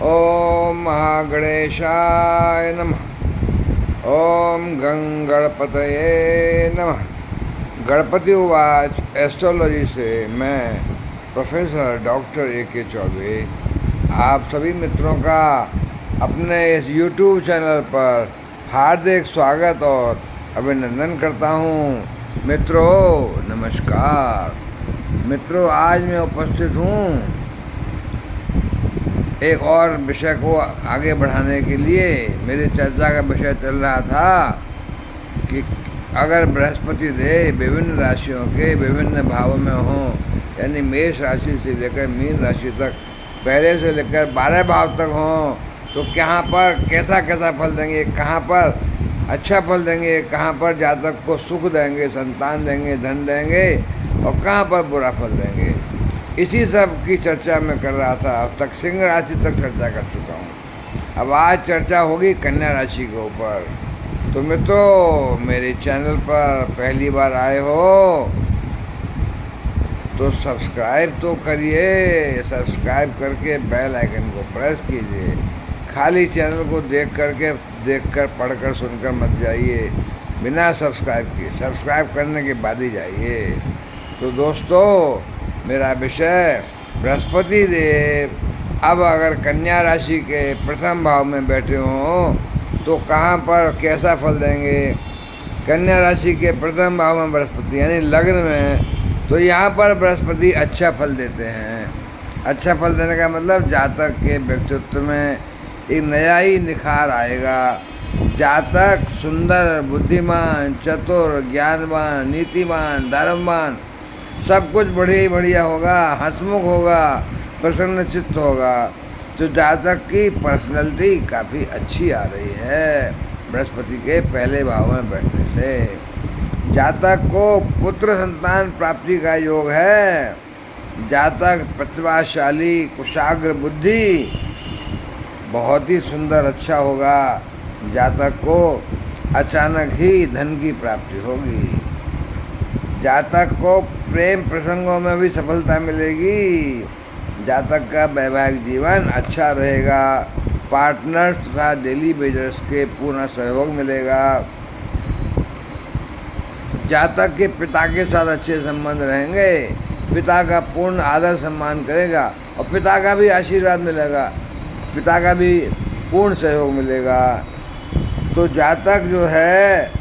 ओम महागणेशाय नमः। ओम गंगणपतये नमः। गणपति उवाच एस्ट्रोलॉजी से मैं प्रोफेसर डॉक्टर A.K. चौबे आप सभी मित्रों का अपने इस YouTube चैनल पर हार्दिक स्वागत और अभिनंदन करता हूँ। मित्रों नमस्कार। मित्रों आज मैं उपस्थित हूँ एक और विषय को आगे बढ़ाने के लिए। मेरी चर्चा का विषय चल रहा था कि अगर बृहस्पति देव विभिन्न राशियों के विभिन्न भावों में हों, यानी मेष राशि से लेकर मीन राशि तक, पहले से लेकर 12 भाव तक हों, तो कहाँ पर कैसा कैसा फल देंगे, कहाँ पर अच्छा फल देंगे, कहाँ पर जातक को सुख देंगे, संतान देंगे, धन देंगे, और कहाँ पर बुरा फल देंगे। इसी सब की चर्चा मैं कर रहा था। अब तक सिंह राशि तक चर्चा कर चुका हूँ। अब आज चर्चा होगी कन्या राशि के ऊपर। तो मित्रों मेरे चैनल पर पहली बार आए हो तो सब्सक्राइब तो करिए। सब्सक्राइब करके बेल आइकन को प्रेस कीजिए। खाली चैनल को देखकर पढ़कर सुनकर मत जाइए बिना सब्सक्राइब किए। सब्सक्राइब करने के बाद ही जाइए। तो दोस्तों मेरा विषय बृहस्पति देव अब अगर कन्या राशि के प्रथम भाव में बैठे हों तो कहाँ पर कैसा फल देंगे। कन्या राशि के प्रथम भाव में बृहस्पति यानी लग्न में, तो यहाँ पर बृहस्पति अच्छा फल देते हैं। अच्छा फल देने का मतलब जातक के व्यक्तित्व में एक नया ही निखार आएगा। जातक सुंदर, बुद्धिमान, चतुर, ज्ञानवान, नीतिमान, धर्मवान, सब कुछ बढ़िया होगा, हंसमुख होगा, प्रसन्नचित्त होगा। तो जातक की पर्सनैलिटी काफ़ी अच्छी आ रही है बृहस्पति के पहले भाव में बैठने से। जातक को पुत्र संतान प्राप्ति का योग है। जातक प्रतिभाशाली, कुशाग्र बुद्धि, बहुत ही सुंदर अच्छा होगा। जातक को अचानक ही धन की प्राप्ति होगी। जातक को प्रेम प्रसंगों में भी सफलता मिलेगी। जातक का वैवाहिक जीवन अच्छा रहेगा। पार्टनर्स तथा डेली वेजर्स के पूर्ण सहयोग मिलेगा। जातक के पिता के साथ अच्छे संबंध रहेंगे। पिता का पूर्ण आदर सम्मान करेगा और पिता का भी आशीर्वाद मिलेगा, पिता का भी पूर्ण सहयोग मिलेगा। तो जातक जो है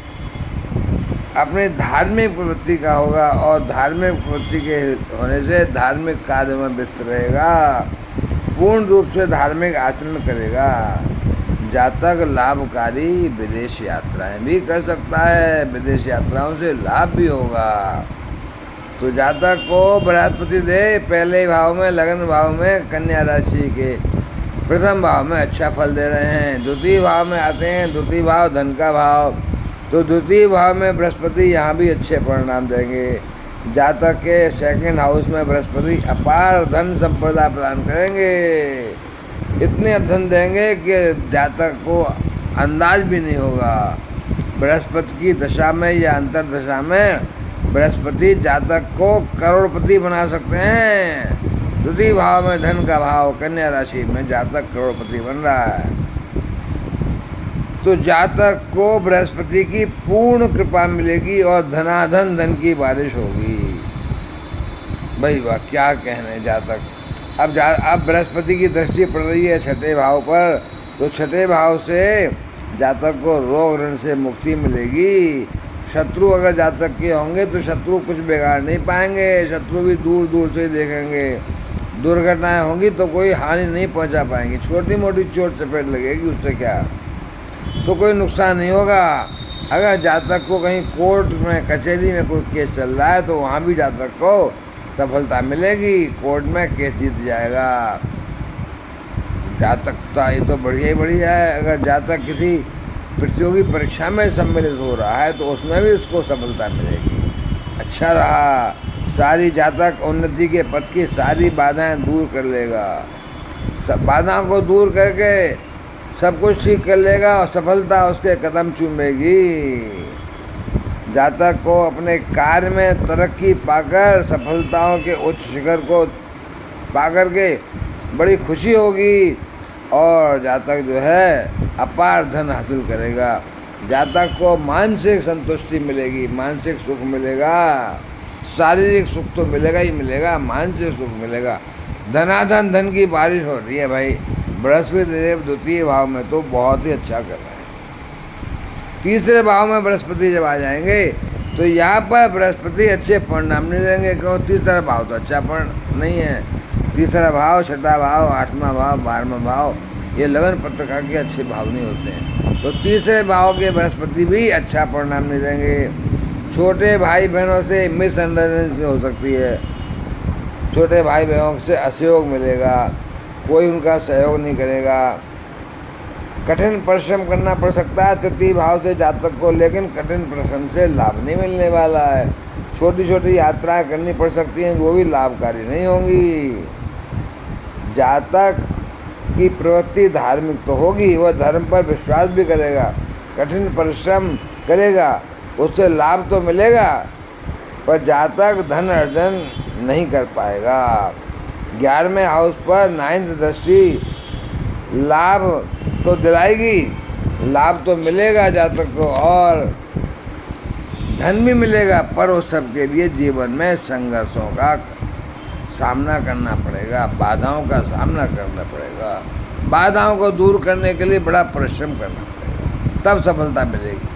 अपने धार्मिक प्रवृत्ति का होगा और धार्मिक प्रवृत्ति के होने से धार्मिक कार्य में व्यस्त रहेगा। पूर्ण रूप से धार्मिक आचरण करेगा। जातक लाभकारी विदेश यात्राएं भी कर सकता है। विदेश यात्राओं से लाभ भी होगा। तो जातक को बृहस्पति देव पहले भाव में, लग्न भाव में, कन्या राशि के प्रथम भाव में अच्छा फल दे रहे हैं। द्वितीय भाव में आते हैं। द्वितीय भाव धन का भाव। तो द्वितीय भाव में बृहस्पति यहाँ भी अच्छे परिणाम देंगे। जातक के सेकंड हाउस में बृहस्पति अपार धन संपदा प्रदान करेंगे। इतने धन देंगे कि जातक को अंदाज भी नहीं होगा। बृहस्पति की दशा में या अंतर दशा में बृहस्पति जातक को करोड़पति बना सकते हैं। द्वितीय भाव में धन का भाव, कन्या राशि में जातक करोड़पति बन रहा है। तो जातक को बृहस्पति की पूर्ण कृपा मिलेगी और धनाधन धन की बारिश होगी। भाई वाह, क्या कहने जातक। अब बृहस्पति की दृष्टि पड़ रही है छठे भाव पर, तो छठे भाव से जातक को रोग ऋण से मुक्ति मिलेगी। शत्रु अगर जातक के होंगे तो शत्रु कुछ बिगाड़ नहीं पाएंगे। शत्रु भी दूर दूर से देखेंगे। दुर्घटनाएं होंगी तो कोई हानि नहीं पहुंचा पाएंगी। छोटी मोटी चोट चपेट लगेगी, उससे क्या, तो कोई नुकसान नहीं होगा। अगर जातक को कहीं कोर्ट में, कचहरी में कोई केस चल रहा है तो वहाँ भी जातक को सफलता मिलेगी। कोर्ट में केस जीत जाएगा। जातक तो ये तो बढ़िया ही बढ़िया है। अगर जातक किसी प्रतियोगी परीक्षा में सम्मिलित हो रहा है तो उसमें भी उसको सफलता मिलेगी। अच्छा रहा। सारी जातक उन्नति के पथ की सारी बाधाएं दूर कर लेगा। सब बाधाओं को दूर करके सब कुछ ठीक कर लेगा और सफलता उसके कदम चूमेगी। जातक को अपने कार्य में तरक्की पाकर सफलताओं के उच्च शिखर को पाकर के बड़ी खुशी होगी और जातक जो है अपार धन हासिल करेगा। जातक को मानसिक संतुष्टि मिलेगी, मानसिक सुख मिलेगा। शारीरिक सुख तो मिलेगा ही मिलेगा, मानसिक सुख मिलेगा। धनाधन धन की बारिश हो रही है भाई। बृहस्पति देव द्वितीय भाव में तो बहुत ही अच्छा कर रहे हैं। तीसरे भाव में बृहस्पति जब आ जाएंगे तो यहाँ पर बृहस्पति अच्छे परिणाम नहीं देंगे, क्योंकि तीसरा भाव तो अच्छा परिणाम नहीं है। तीसरा भाव, छठा भाव, आठवां भाव, 12वां भाव, ये लगन पत्रिका के अच्छे भाव नहीं होते हैं। तो तीसरे भाव के बृहस्पति भी अच्छा परिणाम नहीं देंगे। छोटे भाई बहनों से मिसअंडरस्टैंडिंग हो सकती है, छोटे भाई बहनों से असहयोग मिलेगा, कोई उनका सहयोग नहीं करेगा। कठिन परिश्रम करना पड़ सकता है तृतीय भाव से जातक को, लेकिन कठिन परिश्रम से लाभ नहीं मिलने वाला है। छोटी छोटी यात्राएं करनी पड़ सकती हैं, वो भी लाभकारी नहीं होंगी। जातक की प्रवृत्ति धार्मिक तो होगी, वह धर्म पर विश्वास भी करेगा, कठिन परिश्रम करेगा, उससे लाभ तो मिलेगा, पर जातक धन अर्जन नहीं कर पाएगा। 11वें हाउस पर 9th दृष्टि लाभ तो दिलाएगी, लाभ तो मिलेगा जातक को और धन भी मिलेगा, पर उस सब के लिए जीवन में संघर्षों का सामना करना पड़ेगा, बाधाओं का सामना करना पड़ेगा। बाधाओं को दूर करने के लिए बड़ा परिश्रम करना पड़ेगा, तब सफलता मिलेगी।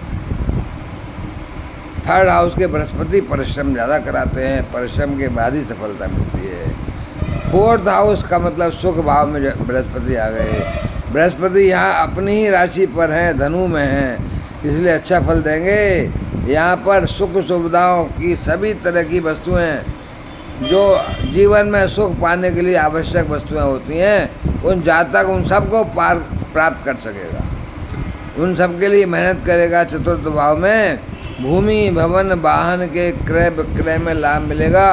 3rd हाउस के बृहस्पति परिश्रम ज़्यादा कराते हैं, परिश्रम के बाद ही सफलता मिलती है। 4th हाउस का मतलब सुख भाव में बृहस्पति आ गए। बृहस्पति यहाँ अपनी ही राशि पर हैं, धनु में हैं, इसलिए अच्छा फल देंगे। यहाँ पर सुख सुविधाओं की सभी तरह की वस्तुएं जो जीवन में सुख पाने के लिए आवश्यक वस्तुएं होती हैं, उन जातक उन सबको प्राप्त कर सकेगा, उन सब के लिए मेहनत करेगा। 4th भाव में भूमि भवन वाहन के क्रय विक्रय में लाभ मिलेगा,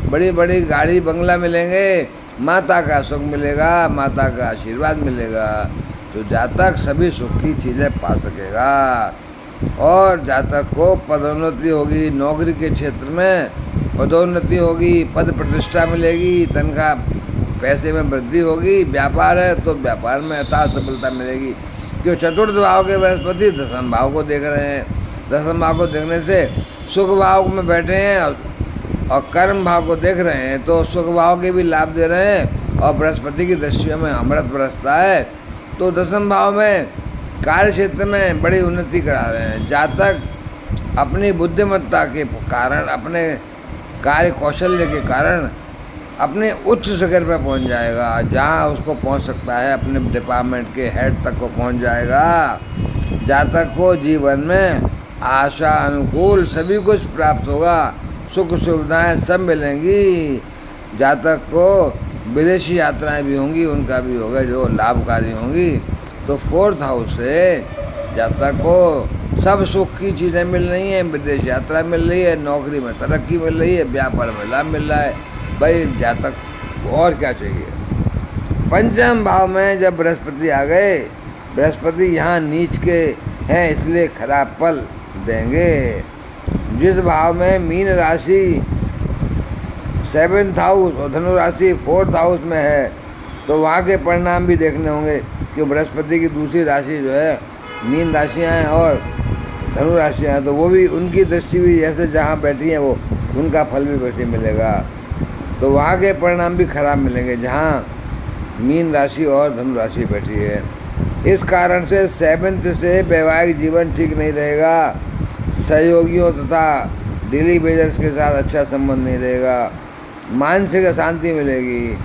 बड़ी बड़ी गाड़ी बंगला मिलेंगे, माता का सुख मिलेगा, माता का आशीर्वाद मिलेगा। तो जातक सभी सुख की चीज़ें पा सकेगा। और जातक को पदोन्नति होगी, नौकरी के क्षेत्र में पदोन्नति होगी, पद प्रतिष्ठा मिलेगी, तनख्वाह पैसे में वृद्धि होगी। व्यापार है तो व्यापार में अथाह सफलता मिलेगी, क्यों 4th भाव के बृहस्पति 10वें भाव को देख रहे हैं। 10वें भाव को देखने से सुख भाव में बैठे हैं और कर्म भाव को देख रहे हैं, तो सुख भाव के भी लाभ दे रहे हैं और बृहस्पति की दृष्टियों में अमृत बरसता है। तो 10वें भाव में कार्य क्षेत्र में बड़ी उन्नति करा रहे हैं। जातक अपनी बुद्धिमत्ता के कारण, अपने कार्य कौशल्य के कारण अपने उच्च शिखर पर पहुंच जाएगा, जहां उसको पहुंच सकता है, अपने डिपार्टमेंट के हेड तक को पहुंच जाएगा। जातक को जीवन में आशा अनुकूल सभी कुछ प्राप्त होगा, सुख सुविधाएं सब मिलेंगी। जातक को विदेशी यात्राएं भी होंगी, उनका भी होगा जो लाभकारी होंगी। तो 4th हाउस से जातक को सब सुख की चीज़ें मिल रही हैं, विदेश यात्रा मिल रही है, नौकरी में तरक्की मिल रही है, व्यापार में लाभ मिल रहा है। भाई जातक को और क्या चाहिए। 5वें भाव में जब बृहस्पति आ गए, बृहस्पति यहाँ नीच के हैं, इसलिए खराब फल देंगे। जिस भाव में मीन राशि 7th हाउस और धनु राशि 4th हाउस में है, तो वहाँ के परिणाम भी देखने होंगे कि बृहस्पति की दूसरी राशि जो है मीन राशियाँ हैं और धनु राशियाँ हैं, तो वो भी उनकी दृष्टि भी जैसे जहाँ बैठी हैं वो उनका फल भी वैसे मिलेगा। तो वहाँ के परिणाम भी खराब मिलेंगे जहाँ मीन राशि और धनु राशि बैठी है। इस कारण से 7th से वैवाहिक जीवन ठीक नहीं रहेगा, सहयोगियों तथा डेली वेजर्स के साथ अच्छा संबंध नहीं रहेगा, मानसिक अशांति मिलेगी।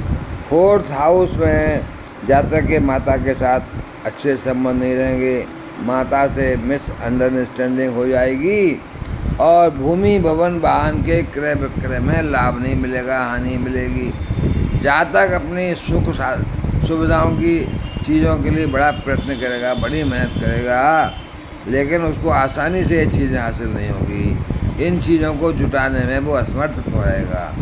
4th हाउस में जातक के माता के साथ अच्छे संबंध नहीं रहेंगे, माता से मिसअंडरस्टैंडिंग हो जाएगी और भूमि भवन वाहन के क्रय विक्रय में लाभ नहीं मिलेगा, हानि मिलेगी। जातक अपनी सुख सुविधाओं की चीज़ों के लिए बड़ा प्रयत्न करेगा, बड़ी मेहनत करेगा, लेकिन उसको आसानी से ये चीज़ें हासिल नहीं होगी। इन चीज़ों को जुटाने में वो असमर्थ रहेगा।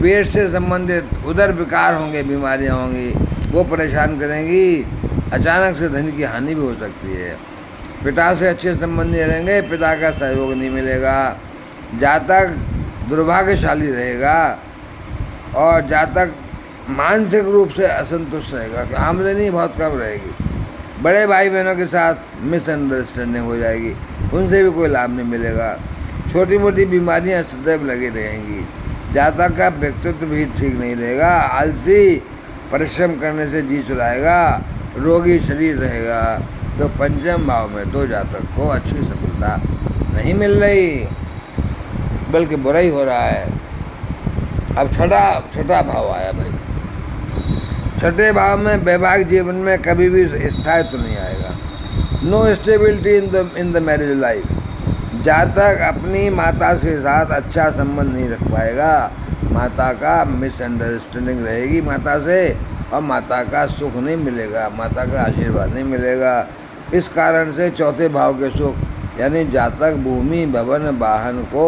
पेट से संबंधित उदर विकार होंगे, बीमारियां होंगी, वो परेशान करेंगी। अचानक से धन की हानि भी हो सकती है। पिता से अच्छे संबंध नहीं रहेंगे, पिता का सहयोग नहीं मिलेगा। जातक दुर्भाग्यशाली रहेगा और जातक मानसिक रूप से असंतुष्ट रहेगा कि आमदनी बहुत कम रहेगी। बड़े भाई बहनों के साथ मिसअंडरस्टैंडिंग हो जाएगी, उनसे भी कोई लाभ नहीं मिलेगा। छोटी मोटी बीमारियां सदैव लगी रहेंगी। जातक का व्यक्तित्व भी ठीक नहीं रहेगा, आलसी, परिश्रम करने से जी चुराएगा, रोगी शरीर रहेगा। तो पंचम भाव में तो जातक को अच्छी सफलता नहीं मिल रही, बल्कि बुरा ही हो रहा है। अब छठा भाव आया भाई। छठे भाव में वैवाहिक जीवन में कभी भी स्थायित्व नहीं आएगा। No stability in the marriage life. जातक अपनी माता के साथ अच्छा संबंध नहीं रख पाएगा। माता का मिसअंडरस्टैंडिंग रहेगी माता से, और माता का सुख नहीं मिलेगा, माता का आशीर्वाद नहीं मिलेगा। इस कारण से चौथे भाव के सुख यानी जातक भूमि, भवन, वाहन को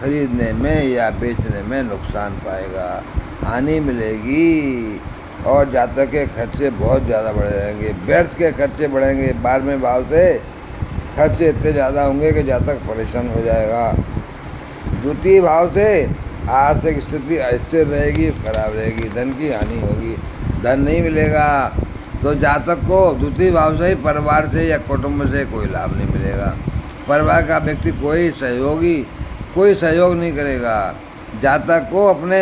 खरीदने में या बेचने में नुकसान पाएगा, हानि मिलेगी। और जातक के खर्चे बहुत ज़्यादा बढ़ जाएंगे, व्यर्थ के खर्चे बढ़ेंगे। 12वें भाव से खर्चे इतने ज़्यादा होंगे कि जातक परेशान हो जाएगा। द्वितीय भाव से आर्थिक स्थिति अस्थिर रहेगी, खराब रहेगी, धन की हानि होगी, धन नहीं मिलेगा। तो जातक को द्वितीय भाव से ही परिवार से या कुटुंब से कोई लाभ नहीं मिलेगा। परिवार का व्यक्ति कोई सहयोग नहीं करेगा। जातक को अपने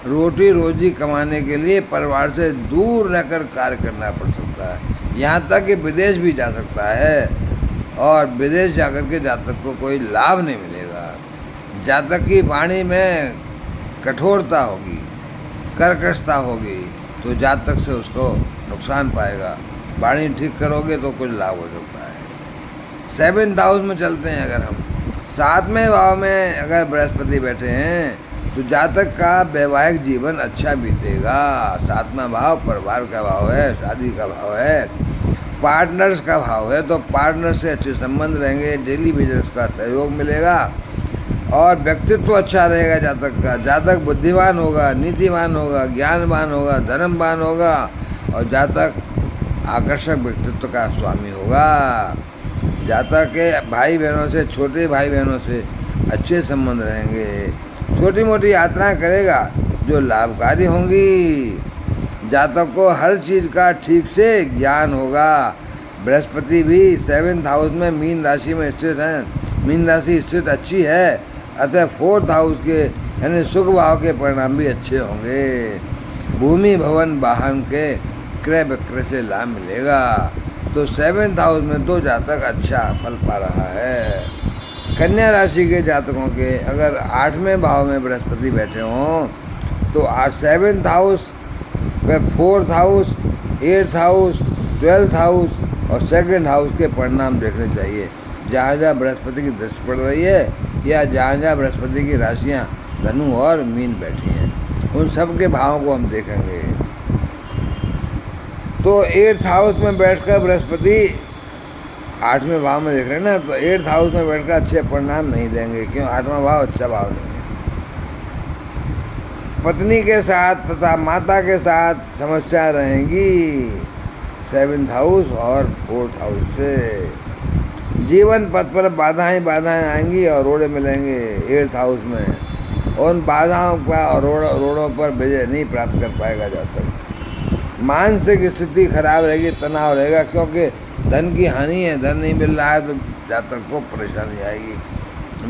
रोटी रोजी कमाने के लिए परिवार से दूर रहकर कार्य करना पड़ सकता है, यहाँ तक कि विदेश भी जा सकता है, और विदेश जाकर के जातक को कोई लाभ नहीं मिलेगा। जातक की वाणी में कठोरता होगी, कर्कशता होगी, तो जातक से उसको नुकसान पाएगा। वाणी ठीक करोगे तो कुछ लाभ हो सकता है। 7th हाउस में चलते हैं अगर हम, 7वें भाव में अगर बृहस्पति बैठे हैं तो जातक का वैवाहिक जीवन अच्छा बीतेगा। 7वां भाव परिवार का भाव है, शादी का भाव है, पार्टनर्स का भाव है। तो पार्टनर से अच्छे संबंध रहेंगे, डेली बिजनेस का सहयोग मिलेगा, और व्यक्तित्व अच्छा रहेगा जातक का। जातक बुद्धिमान होगा, नीतिवान होगा, ज्ञानवान होगा, धर्मवान होगा, और जातक आकर्षक व्यक्तित्व का स्वामी होगा। जातक के भाई बहनों से, छोटे भाई बहनों से अच्छे संबंध रहेंगे। छोटी मोटी यात्राएं करेगा जो लाभकारी होंगी। जातक को हर चीज़ का ठीक से ज्ञान होगा। बृहस्पति भी 7th हाउस में मीन राशि में स्थित हैं, मीन राशि स्थित अच्छी है, अतः 4th हाउस के यानी सुख भाव के परिणाम भी अच्छे होंगे। भूमि, भवन, वाहन के क्रय विक्रय से लाभ मिलेगा। तो 7th हाउस में तो जातक अच्छा फल पा रहा है। कन्या राशि के जातकों के अगर 8वें भाव में बृहस्पति बैठे हों तो 7th house, 4th house, 8th house, 12th house और 2nd हाउस के परिणाम देखने चाहिए। जहाँ जहाँ बृहस्पति की दृष्टि पड़ रही है या जहाँ जहाँ बृहस्पति की राशियाँ धनु और मीन बैठी हैं, उन सब के भावों को हम देखेंगे। तो 8th हाउस में बैठकर बृहस्पति 8वें भाव में देख रहे हैं ना, तो 8th हाउस में बैठकर अच्छे परिणाम नहीं देंगे, क्यों? 8वां भाव अच्छा भाव नहीं है। पत्नी के साथ तथा माता के साथ समस्या रहेंगी 7th हाउस और 4th हाउस से। जीवन पथ पर बाधाएं आएंगी और रोड़े मिलेंगे 8th हाउस में। उन बाधाओं का और रोड़ों पर विजय नहीं प्राप्त कर पाएगा जातक। मानसिक स्थिति खराब रहेगी, तनाव रहेगा, क्योंकि धन की हानि है, धन नहीं मिल रहा है तो जातक को परेशानी आएगी।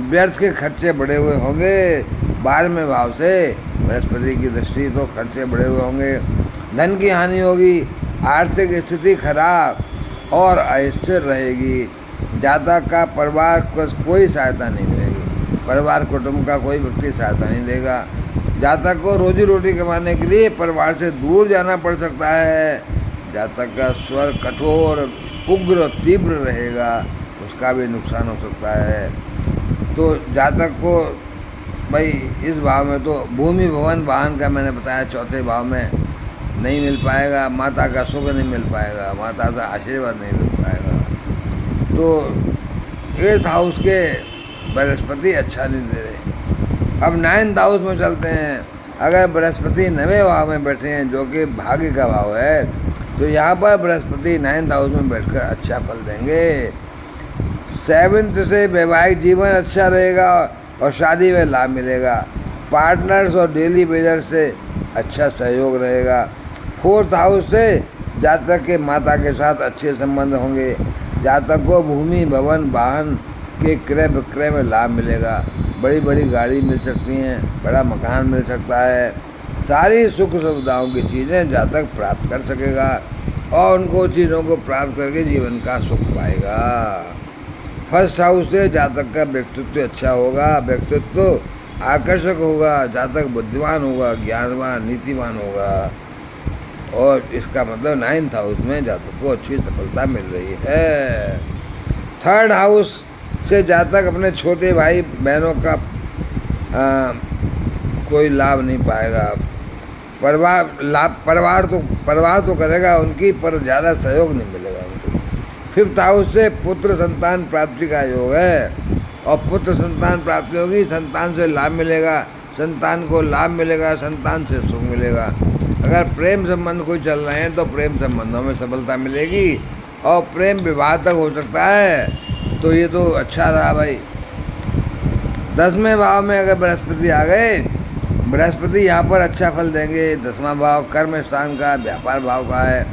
व्यर्थ के खर्चे बढ़े हुए होंगे। 12वें भाव से बृहस्पति की दृष्टि, तो खर्चे बढ़े हुए होंगे, धन की हानि होगी, आर्थिक स्थिति खराब और अस्थिर रहेगी। जातक का परिवार को कोई सहायता नहीं मिलेगी, परिवार कुटुंब का कोई व्यक्ति सहायता नहीं देगा। जातक को रोजी रोटी कमाने के लिए परिवार से दूर जाना पड़ सकता है। जातक का स्वर कठोर, उग्र, तीव्र रहेगा, उसका भी नुकसान हो सकता है। तो जातक को भाई इस भाव में तो भूमि, भवन, वाहन का मैंने बताया 4थे भाव में नहीं मिल पाएगा। माता का सुख नहीं मिल पाएगा, माता का आशीर्वाद नहीं मिल पाएगा। तो 8th हाउस के बृहस्पति अच्छा नहीं दे रहे। अब 9th हाउस में चलते हैं। अगर बृहस्पति 9वें भाव में बैठे हैं जो कि भाग्य का भाव है, तो यहाँ पर बृहस्पति 9th हाउस में बैठकर अच्छा फल देंगे। 7th से वैवाहिक जीवन अच्छा रहेगा और शादी में लाभ मिलेगा। पार्टनर्स और डेली वेजर से अच्छा सहयोग रहेगा। 4th हाउस से जातक के माता के साथ अच्छे संबंध होंगे। जातक को भूमि, भवन, वाहन के क्रय विक्रय में लाभ मिलेगा। बड़ी बड़ी गाड़ी मिल सकती हैं, बड़ा मकान मिल सकता है। सारी सुख सुविधाओं की चीज़ें जातक प्राप्त कर सकेगा और उनको चीज़ों को प्राप्त करके जीवन का सुख पाएगा। 1st हाउस से जातक का व्यक्तित्व अच्छा होगा। व्यक्तित्व आकर्षक होगा। जातक बुद्धिमान होगा, ज्ञानवान, नीतिवान होगा। और इसका मतलब 9th हाउस में जातक को अच्छी सफलता मिल रही है। 3rd हाउस से जातक अपने छोटे भाई बहनों का कोई लाभ नहीं पाएगा। परिवार तो करेगा उनकी, पर ज़्यादा सहयोग नहीं मिलेगा उनको। 5th हाउस से पुत्र संतान प्राप्ति का योग है और पुत्र संतान प्राप्ति होगी। संतान से लाभ मिलेगा, संतान को लाभ मिलेगा, संतान से सुख मिलेगा। अगर प्रेम संबंध कोई चल रहे हैं तो प्रेम संबंधों में सफलता मिलेगी और प्रेम विवाह तक हो सकता है। तो ये तो अच्छा रहा भाई। 10वें भाव में अगर बृहस्पति आ गए, बृहस्पति यहाँ पर अच्छा फल देंगे। 10वां भाव कर्म स्थान का, व्यापार भाव का है।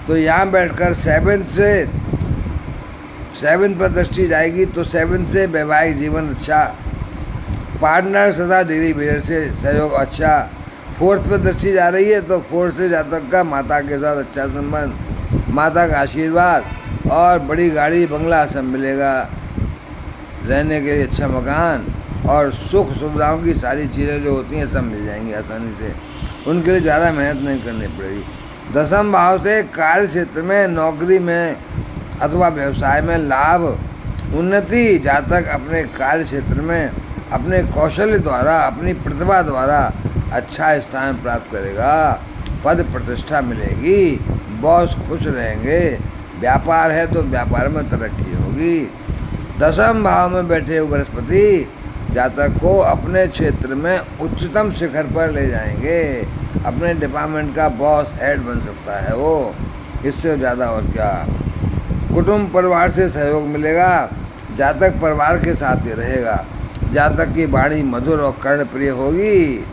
तो यहाँ बैठकर 7 पर दृष्टि जाएगी तो 7 से वैवाहिक जीवन अच्छा, पार्टनर सदा डेली बेटर से सहयोग अच्छा। 4th पर दृष्टि जा रही है तो 4th से जातक का माता के साथ अच्छा संबंध, माता का आशीर्वाद और बड़ी गाड़ी, बंगला सब मिलेगा। रहने के लिए अच्छा मकान और सुख सुविधाओं की सारी चीज़ें जो होती हैं सब मिल जाएंगी आसानी से। उनके लिए ज़्यादा मेहनत नहीं करनी पड़ेगी। 10वां भाव से कार्य क्षेत्र में, नौकरी में अथवा व्यवसाय में लाभ, उन्नति। जातक अपने कार्य क्षेत्र में अपने कौशल द्वारा, अपनी प्रतिभा द्वारा अच्छा स्थान प्राप्त करेगा। पद प्रतिष्ठा मिलेगी, बॉस खुश रहेंगे। व्यापार है तो व्यापार में तरक्की होगी। 10वें भाव में बैठे हुए बृहस्पति जातक को अपने क्षेत्र में उच्चतम शिखर पर ले जाएंगे। अपने डिपार्टमेंट का बॉस, हेड बन सकता है वो, इससे ज़्यादा और क्या। कुटुंब परिवार से सहयोग मिलेगा। जातक परिवार के साथ ही रहेगा। जातक की वाणी मधुर और कर्णप्रिय होगी।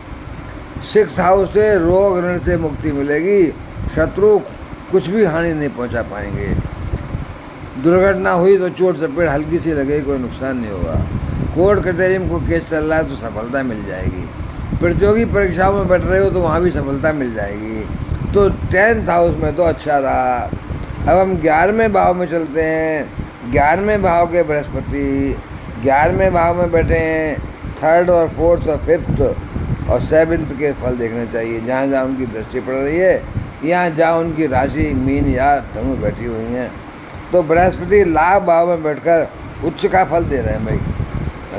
6th हाउस से रोग ऋण से मुक्ति मिलेगी। शत्रु कुछ भी हानि नहीं पहुंचा पाएंगे। दुर्घटना हुई तो चोट चपेट हल्की सी लगेगी, कोई नुकसान नहीं होगा। कोर्ट कचहरी में कोई केस चल रहा है तो सफलता मिल जाएगी। प्रतियोगी परीक्षाओं में बैठ रहे हो तो वहाँ भी सफलता मिल जाएगी। तो 10th हाउस में तो अच्छा रहा। अब हम 11वें भाव में चलते हैं। 11वें भाव के बृहस्पति 11वें भाव में बैठे हैं। 3rd और 4th और 5th और 7th के फल देखने चाहिए। जहाँ जहाँ उनकी दृष्टि पड़ रही है, यहाँ जहाँ उनकी राशि मीन या धनु बैठी हुई हैं, तो बृहस्पति लाभ भाव में बैठकर उच्च का फल दे रहे हैं भाई।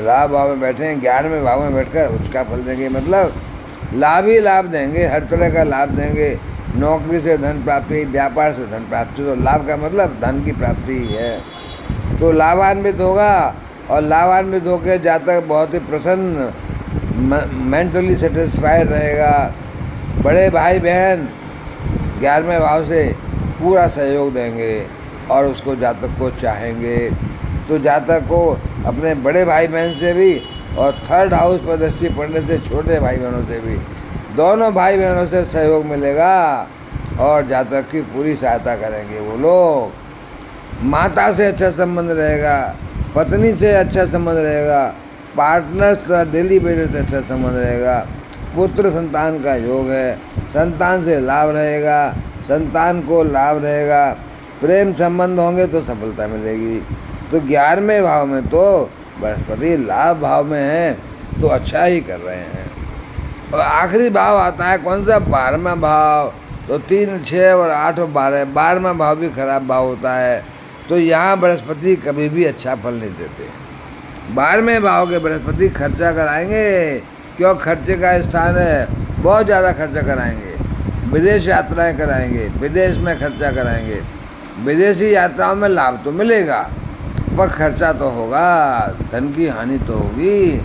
लाभ भाव में बैठे हैं, 11वें भाव में बैठकर उच्च का फल देंगे, मतलब लाभ ही लाभ देंगे, हर तरह का लाभ देंगे। नौकरी से धन प्राप्ति, व्यापार से धन प्राप्ति, तो लाभ का मतलब धन की प्राप्ति ही है। तो लाभान्वित होगा और लाभान्वित होकर जातक बहुत ही प्रसन्न, मेंटली सेटिस्फाइड रहेगा। बड़े भाई बहन 11वें भाव से पूरा सहयोग देंगे और उसको जातक को चाहेंगे। तो जातक को अपने बड़े भाई बहन से भी और 3rd हाउस पर दृष्टि पड़ने से छोटे भाई बहनों से भी, दोनों भाई बहनों से सहयोग मिलेगा और जातक की पूरी सहायता करेंगे वो लोग। माता से अच्छा संबंध रहेगा, पत्नी से अच्छा संबंध रहेगा, पार्टनर से, डेली बेटर से अच्छा संबंध रहेगा। पुत्र संतान का योग है, संतान से लाभ रहेगा, संतान को लाभ रहेगा। प्रेम संबंध होंगे तो सफलता मिलेगी। तो 11वें भाव में तो बृहस्पति लाभ भाव में है तो अच्छा ही कर रहे हैं। और आखिरी भाव आता है कौन सा? 12वां भाव। तो 3, 6 और 8 और 12, 12वां भाव भी खराब भाव होता है। तो यहाँ बृहस्पति कभी भी अच्छा फल नहीं देते। 12वें भाव के बृहस्पति खर्चा कराएंगे, क्यों? खर्चे का स्थान है, बहुत ज़्यादा खर्चा कराएंगे। विदेश यात्राएं कराएंगे, विदेश में खर्चा कराएंगे। विदेशी यात्राओं में लाभ तो मिलेगा पर खर्चा तो होगा, धन की हानि तो होगी।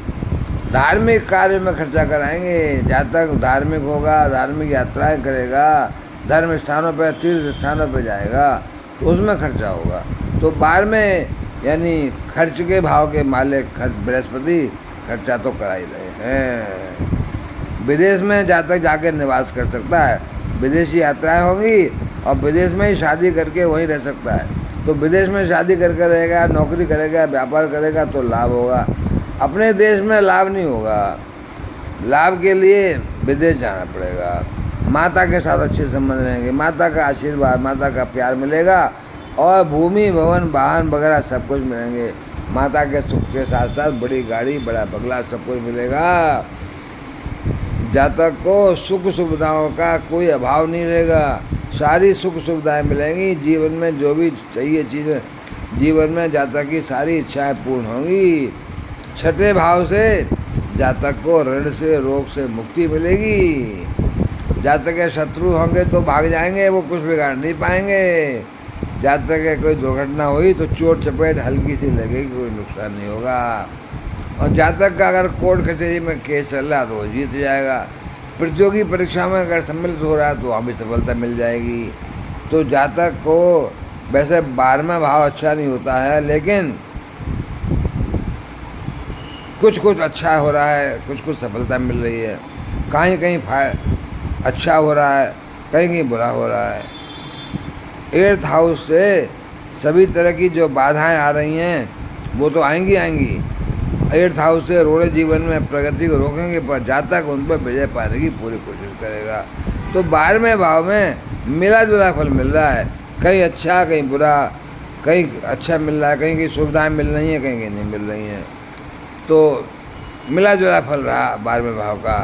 धार्मिक कार्य में खर्चा कराएंगे, जातक धार्मिक होगा, धार्मिक यात्राएं करेगा, धर्म स्थानों पर, तीर्थ स्थानों पर जाएगा तो उसमें खर्चा होगा। तो 12वें यानी खर्च के भाव के मालिक बृहस्पति खर्चा तो करा ही रहे हैं। विदेश में जातक जाकर निवास कर सकता है, विदेशी यात्राएं होंगी और विदेश में ही शादी करके वहीं रह सकता है। तो विदेश में शादी करके रहेगा, नौकरी करेगा, व्यापार करेगा तो लाभ होगा। अपने देश में लाभ नहीं होगा, लाभ के लिए विदेश जाना पड़ेगा। माता के साथ अच्छे संबंध रहेंगे, माता का आशीर्वाद, माता का प्यार मिलेगा और भूमि, भवन, वाहन वगैरह सब कुछ मिलेंगे। माता के सुख के साथ साथ बड़ी गाड़ी, बड़ा बंगला सब कुछ मिलेगा। जातक को सुख सुविधाओं का कोई अभाव नहीं रहेगा, सारी सुख सुविधाएं मिलेंगी। जीवन में जो भी चाहिए चीज़ें, जीवन में जातक की सारी इच्छाएं पूर्ण होंगी। छठे भाव से जातक को ऋण से, रोग से मुक्ति मिलेगी। जातक के शत्रु होंगे तो भाग जाएंगे, वो कुछ बिगाड़ नहीं पाएंगे। जातक के कोई दुर्घटना हुई तो चोट चपेट हल्की सी लगेगी, कोई नुकसान नहीं होगा। और जातक का अगर कोर्ट कचहरी में केस चल रहा है तो वो जीत जाएगा। प्रतियोगी परीक्षा में अगर सम्मिलित हो रहा है तो वहाँ भी सफलता मिल जाएगी। तो जातक को वैसे 12वां भाव अच्छा नहीं होता है, लेकिन कुछ कुछ अच्छा हो रहा है, कुछ कुछ सफलता मिल रही है, कहीं कहीं अच्छा हो रहा है, कहीं कहीं बुरा हो रहा है। 8th हाउस से सभी तरह की जो बाधाएं आ रही हैं वो तो आएंगी आएंगी। 8th हाउस से रोड़े जीवन में प्रगति को रोकेंगे, पर जातक उन पर विजय पाने की पूरी कोशिश करेगा। तो 12वें भाव में मिला जुला फल मिल रहा है, कहीं अच्छा कहीं बुरा, कहीं अच्छा मिल रहा है, कहीं की सुविधाएं मिल रही हैं, कहीं नहीं मिल रही हैं। तो मिला जुला फल रहा 12वें भाव का।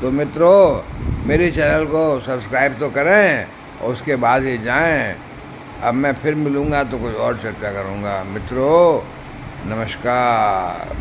तो मित्रों, मेरे चैनल को सब्सक्राइब तो करें और उसके बाद ही जाएं। अब मैं फिर मिलूँगा तो कुछ और चर्चा करूँगा। मित्रों नमस्कार।